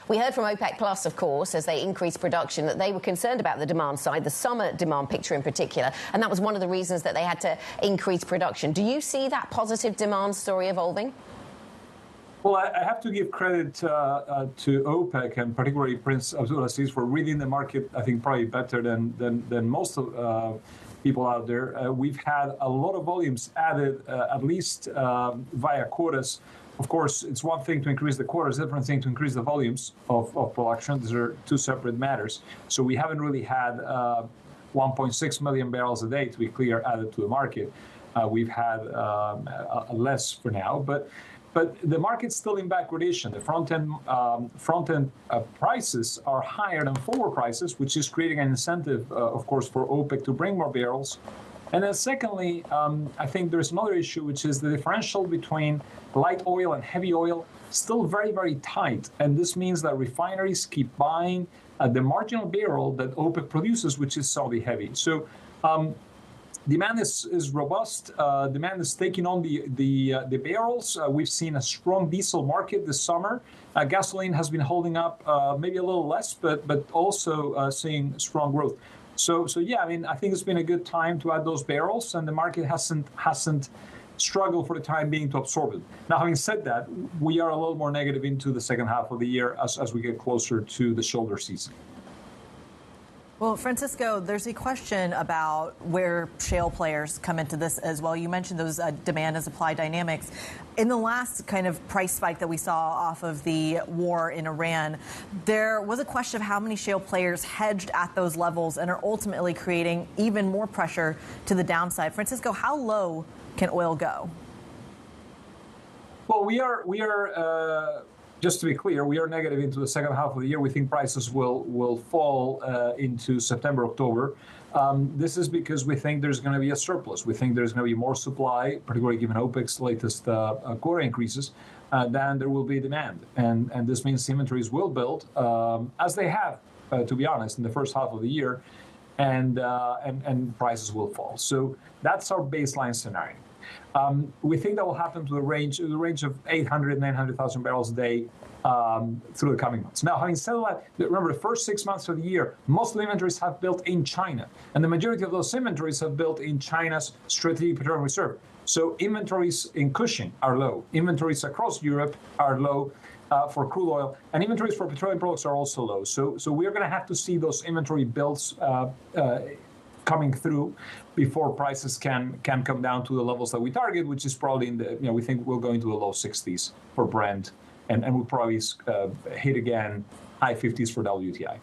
We heard from OPEC Plus, of course, as they increased production, that they were concerned about the demand side, the summer demand picture in particular, and that was one of the reasons that they had to increase production. Do you see that positive demand story evolving? Well, I have to give credit to OPEC and particularly Prince Abdulaziz for reading the market, I think, probably better than most people out there. We've had a lot of volumes added, at least via quotas. Of course, it's one thing to increase the quotas, a different thing to increase the volumes of production. These are two separate matters. So we haven't really had 1.6 million barrels a day, to be clear, added to the market. We've had less for now, but the market's still in backwardation. The front-end prices are higher than forward prices, which is creating an incentive, of course, for OPEC to bring more barrels. And then secondly, I think there's another issue, which is the differential between light oil and heavy oil still very, very tight. And this means that refineries keep buying the marginal barrel that OPEC produces, which is Saudi heavy. So demand is robust. Demand is taking on the barrels. We've seen a strong diesel market this summer. Gasoline has been holding up, maybe a little less, but also seeing strong growth. So yeah, I mean, I think it's been a good time to add those barrels, and the market hasn't struggled for the time being to absorb it. Now, having said that, we are a little more negative into the second half of the year as we get closer to the shoulder season. Well, Francisco, there's a question about where shale players come into this as well. You mentioned those demand and supply dynamics. In the last kind of price spike that we saw off of the war in Iran, there was a question of how many shale players hedged at those levels and are ultimately creating even more pressure to the downside. Francisco, how low can oil go? Well, we are. Just to be clear, we are negative into the second half of the year. We think prices will fall into September, October. This is because we think there's going to be a surplus. We think there's going to be more supply, particularly given OPEC's latest quota increases, than there will be demand. And this means inventories will build, as they have, to be honest, in the first half of the year, and prices will fall. So that's our baseline scenario. We think that will happen to the range of 800, 900,000 barrels a day through the coming months. Now, having said that, remember, the first 6 months of the year, most of the inventories have built in China, and the majority of those inventories have built in China's strategic petroleum reserve. So inventories in Cushing are low. Inventories across Europe are low for crude oil, and inventories for petroleum products are also low. So we're going to have to see those inventory builds coming through before prices can come down to the levels that we target, which is probably in the, we think we'll go into the low 60s for Brent, and we'll probably hit again high 50s for WTI.